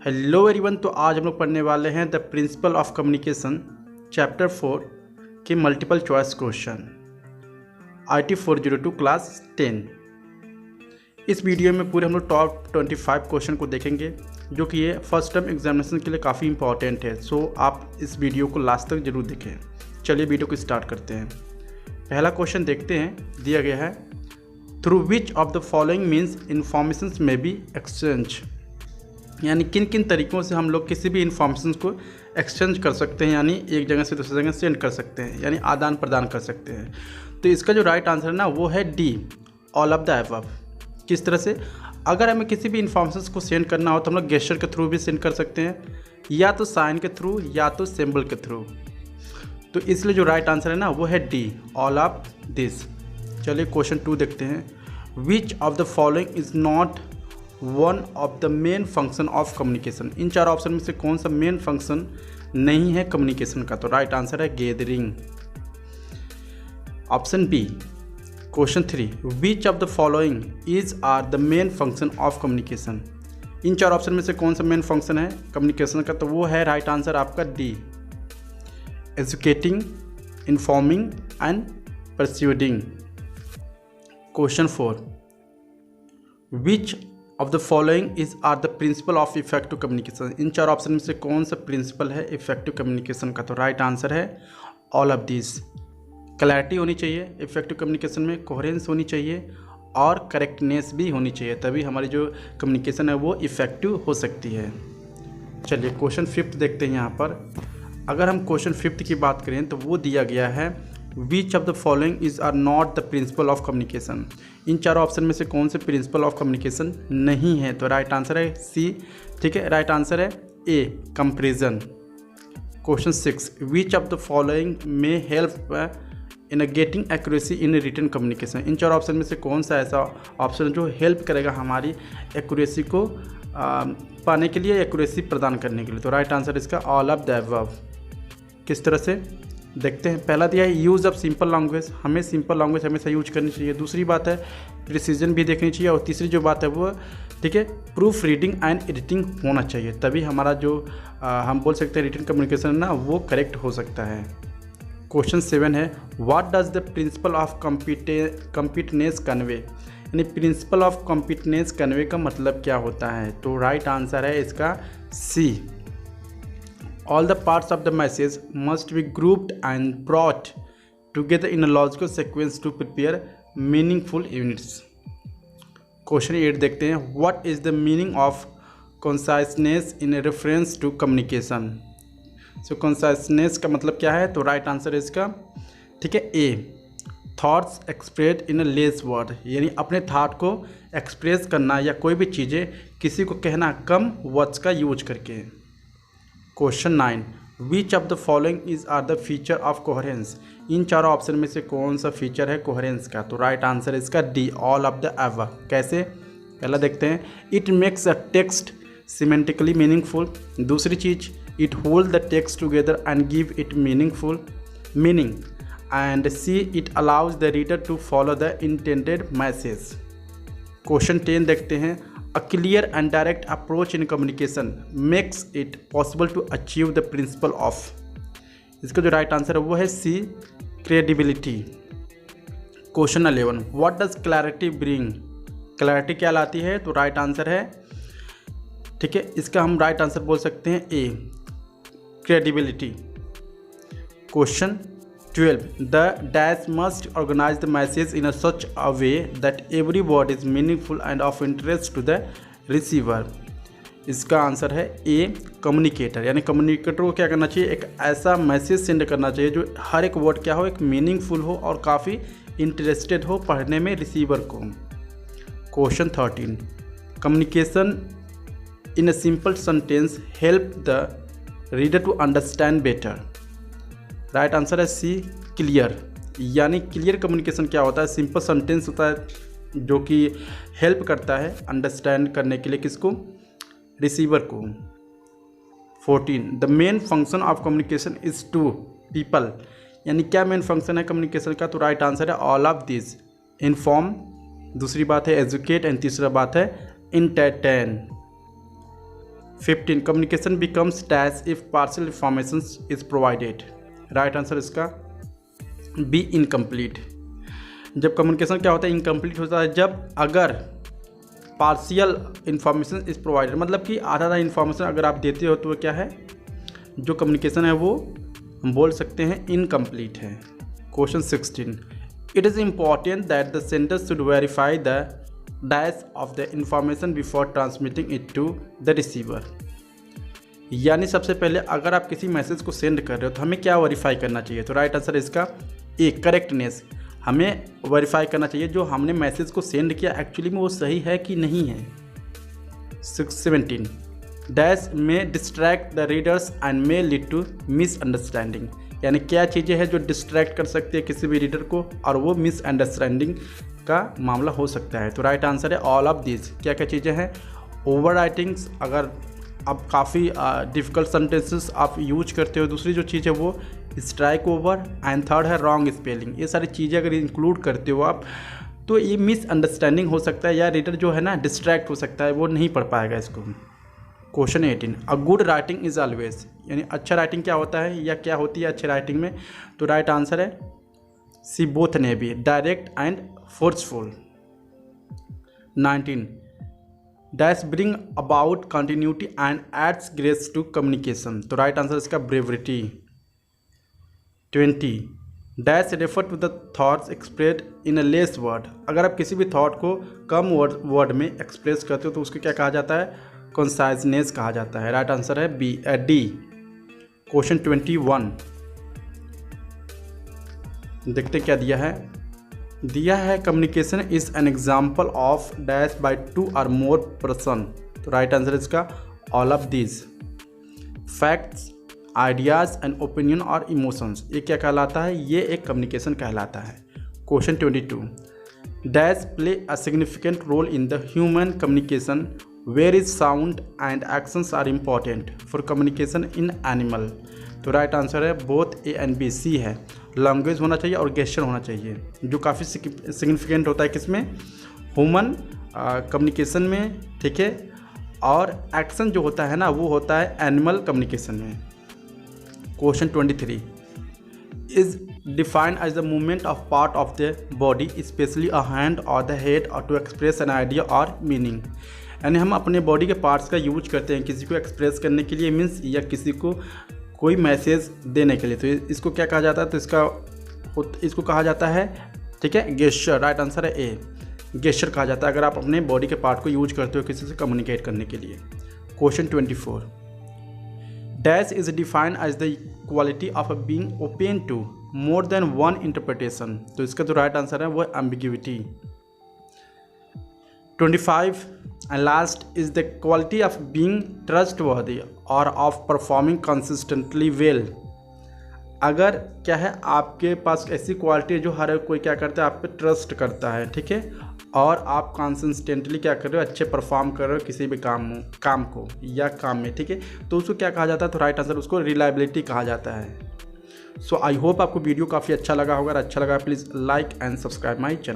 Hello everyone. तो आज हम लोग पढ़ने वाले हैं the principle of communication chapter 4 के multiple choice question IT 402 class 10। इस वीडियो में पूरे हम लोग टॉप 25 क्वेश्चन को देखेंगे जो कि ये फर्स्ट टर्म एग्जामिनेशन के लिए काफ़ी इंपॉर्टेंट है। सो आप इस वीडियो को लास्ट तक जरूर देखें। चलिए वीडियो को स्टार्ट करते हैं। पहला क्वेश्चन देखते हैं, दिया गया है through which of the following means information में बी एक्सचेंज, यानी किन किन तरीक़ों से हम लोग किसी भी इंफॉर्मेशन को एक्सचेंज कर सकते हैं, यानी एक जगह से दूसरी जगह सेंड कर सकते हैं, यानी आदान प्रदान कर सकते हैं। तो इसका जो राइट आंसर है ना वो है D, all of the above. किस तरह से? अगर हमें किसी भी इंफॉर्मेशन को सेंड करना हो तो हम लोग गेस्चर के थ्रू भी सेंड कर सकते हैं, या तो साइन के थ्रू या तो सिंबल के थ्रू। तो इसलिए जो राइट आंसर है ना वो है डी, ऑल ऑफ दिस। चलिए क्वेश्चन 2 देखते हैं। Which of the following is not one of the main function of communication. इन चार ऑप्शन में से कौन सा मेन फंक्शन नहीं है कम्युनिकेशन का? तो राइट आंसर है gathering, option B. Question 3, which of the following is are the main function of communication. इन चार ऑप्शन में से कौन सा मेन फंक्शन है कम्युनिकेशन का? तो वो है राइट आंसर आपका D, educating, informing and persuading. Question 4, which of the following is are the principle of effective communication. इन चार ऑप्शन में से कौन सा प्रिंसिपल है इफेक्टिव कम्युनिकेशन का? तो राइट आंसर है ऑल ऑफ दिस। क्लैरिटी होनी चाहिए इफेक्टिव कम्युनिकेशन में, कोहेरेंस होनी चाहिए और करेक्टनेस भी होनी चाहिए, तभी हमारी जो कम्युनिकेशन है वो इफेक्टिव हो सकती है। चलिए क्वेश्चन 5 देखते हैं। यहाँ पर अगर हम क्वेश्चन 5 की बात करें तो वो दिया गया है which of the following is are not the principle of communication. इन चारों ऑप्शन में से कौन से प्रिंसिपल ऑफ कम्युनिकेशन नहीं है? तो राइट आंसर है सी। ठीक है, राइट आंसर है A, comparison. Question 6, which of the following में help in getting accuracy in written communication. इन चार ऑप्शन में से कौन सा ऐसा ऑप्शन जो हेल्प करेगा हमारी एक्यूरेसी को पाने के लिए, एक्यूरेसी प्रदान करने के लिए? तो राइट आंसर इसका ऑल ऑफ द अबव। किस तरह से देखते हैं। पहला दिया है यूज़ ऑफ सिंपल लैंग्वेज, हमें सिंपल लैंग्वेज हमेशा यूज करनी चाहिए। दूसरी बात है प्रिसीजन भी देखनी चाहिए, और तीसरी जो बात है वो ठीक है प्रूफ रीडिंग एंड एडिटिंग होना चाहिए, तभी हमारा जो हम बोल सकते हैं रिटन कम्युनिकेशन ना वो करेक्ट हो सकता है। क्वेश्चन 7 है what does the principle of completeness convey, यानी प्रिंसिपल ऑफ कम्पीटनेस कन्वे का मतलब क्या होता है? तो राइट आंसर है इसका सी, all the parts of the message must be grouped and brought together in a logical sequence to prepare meaningful units. Question 8 देखते हैं। What is the meaning of conciseness in reference to communication? So conciseness का मतलब क्या है? तो right answer है इसका ठीक है A, thoughts express in a less word, यानी अपने थाट को एक्सप्रेस करना या कोई भी चीज़ें किसी को कहना कम वर्ड्स का यूज करके। Question 9, which of the following is are the feature of coherence. इन चारों ऑप्शन में से कौन सा फीचर है कोहेरेंस का? तो राइट आंसर है इसका D, all of the above. कैसे? पहला देखते हैं, it makes a text semantically meaningful. दूसरी चीज, it hold the text together and give it meaningful meaning. And C, it allows the reader to follow the intended message. Question 10 देखते हैं। A clear and direct approach in communication makes it possible to achieve the principle of। इसका जो right answer है वो है सी, credibility। Question 11, what does clarity bring? Clarity क्या लाती है? तो राइट आंसर है ठीक है इसका हम राइट आंसर बोल सकते हैं ए, credibility। Question 12, the dash must organize the message in a such a way that every word is meaningful and of interest to the receiver। इसका आंसर है ए, कम्युनिकेटर, यानी कम्युनिकेटर को क्या करना चाहिए? एक ऐसा मैसेज सेंड करना चाहिए जो हर एक वर्ड क्या हो, एक मीनिंगफुल हो और काफ़ी इंटरेस्टेड हो पढ़ने में रिसीवर को। Question 13, communication in a simple sentence help the reader to understand better. Right answer है सी, क्लियर, यानी क्लियर कम्युनिकेशन क्या होता है? सिंपल सेंटेंस होता है जो कि हेल्प करता है अंडरस्टैंड करने के लिए किसको? रिसीवर को। 14, the main function of communication is to people, यानी क्या मेन फंक्शन है कम्युनिकेशन का? तो राइट आंसर है ऑल ऑफ दिस, इन्फॉर्म, दूसरी बात है एजुकेट एंड तीसरा बात है entertain. 15 communication becomes dash if partial information is provided. Right answer इसका बी इनकम्प्लीट। जब कम्युनिकेशन क्या होता है, इनकम्प्लीट होता है जब अगर पार्शियल इंफॉर्मेशन इज प्रोवाइडेड, मतलब कि आधा इंफॉर्मेशन अगर आप देते हो तो क्या है, जो कम्युनिकेशन है वो हम बोल सकते हैं इनकम्प्लीट है। Question 16 it is important that the sender should verify the dash of the information before transmitting it to the receiver. यानी सबसे पहले अगर आप किसी मैसेज को सेंड कर रहे हो तो हमें क्या वेरीफाई करना चाहिए, तो राइट आंसर इसका ए करेक्टनेस। हमें वेरीफाई करना चाहिए जो हमने मैसेज को सेंड किया एक्चुअली में वो सही है कि नहीं है। 17 डैश में distract the readers and may lead to misunderstanding. यानी क्या चीज़ें हैं जो डिस्ट्रैक्ट कर सकती है किसी भी रीडर को और वो मिसअंडरस्टैंडिंग का मामला हो सकता है। तो राइट आंसर है ऑल ऑफ दिस। क्या क्या चीज़ें हैं, ओवर राइटिंग्स, अगर आप काफ़ी डिफ़िकल्ट सेंटेंसेस आप यूज करते हो। दूसरी जो चीज़ है वो स्ट्राइक ओवर एंड थर्ड है रॉन्ग स्पेलिंग। ये सारी चीज़ें अगर इंक्लूड करते हो आप तो ये मिसअंडरस्टैंडिंग हो सकता है या रीडर जो है ना डिस्ट्रैक्ट हो सकता है, वो नहीं पढ़ पाएगा इसको। Question 18 a good writing is always, यानी अच्छा राइटिंग क्या होता है या क्या होती है अच्छी राइटिंग में, तो राइट आंसर है सी बोथ ने भी, direct and forceful. 19 dash bring about continuity and adds grace to communication, तो राइट आंसर इसका brevity. 20 dash refer to the thoughts express in a less word, अगर आप किसी भी थॉट को कम वर्ड में एक्सप्रेस करते हो तो उसको क्या कहा जाता है, कंसाइजनेस कहा जाता है। राइट आंसर है बी डी। क्वेश्चन 21 देखते क्या दिया है communication is an example of dash by two और मोर पर्सन, तो राइट आंसर इसका all of this. Facts, ideas and opinion और इमोशंस, ये क्या कहलाता है, ये एक कम्युनिकेशन कहलाता है। Question 22 dash play a significant role in the human communication where is sound and actions are important for communication in animal, तो राइट आंसर है बोथ ए एंड बी। सी है लैंग्वेज होना चाहिए और गेस्चर होना चाहिए, जो काफ़ी सिग्निफिकेंट होता है किसमें, ह्यूमन कम्युनिकेशन में, ठीक है, और एक्शन जो होता है ना वो होता है एनिमल कम्युनिकेशन में। Question 23 is defined as the movement of part of the body specially a hand और द हेड और टू एक्सप्रेस एन आइडिया और मीनिंग, यानी हम अपने बॉडी के पार्ट्स का यूज करते हैं किसी को एक्सप्रेस करने के लिए, मीन्स या किसी को कोई मैसेज देने के लिए, तो इसको क्या कहा जाता है, तो इसको कहा जाता है, ठीक है, गेस्चर। राइट आंसर है ए, गेस्चर कहा जाता है अगर आप अपने बॉडी के पार्ट को यूज करते हो किसी से कम्युनिकेट करने के लिए। Question 24 dash is defined as the quality of a being open to more than one interpretation, तो इसका जो राइट आंसर है वो ambiguity. 25 and last is the quality of being trustworthy or of performing consistently well, अगर क्या है आपके पास ऐसी क्वालिटी है जो हर कोई क्या करता है आप पे ट्रस्ट करता है, ठीक है, और आप कंसिस्टेंटली क्या कर रहे हो, अच्छे परफॉर्म कर रहे हो किसी भी काम को या काम में, ठीक है, तो उसको क्या कहा जाता है, तो राइट आंसर उसको रिलायबिलिटी कहा जाता है। सो आई होप आपको वीडियो काफ़ी अच्छा लगा होगा, अच्छा लगा please like and subscribe my channel.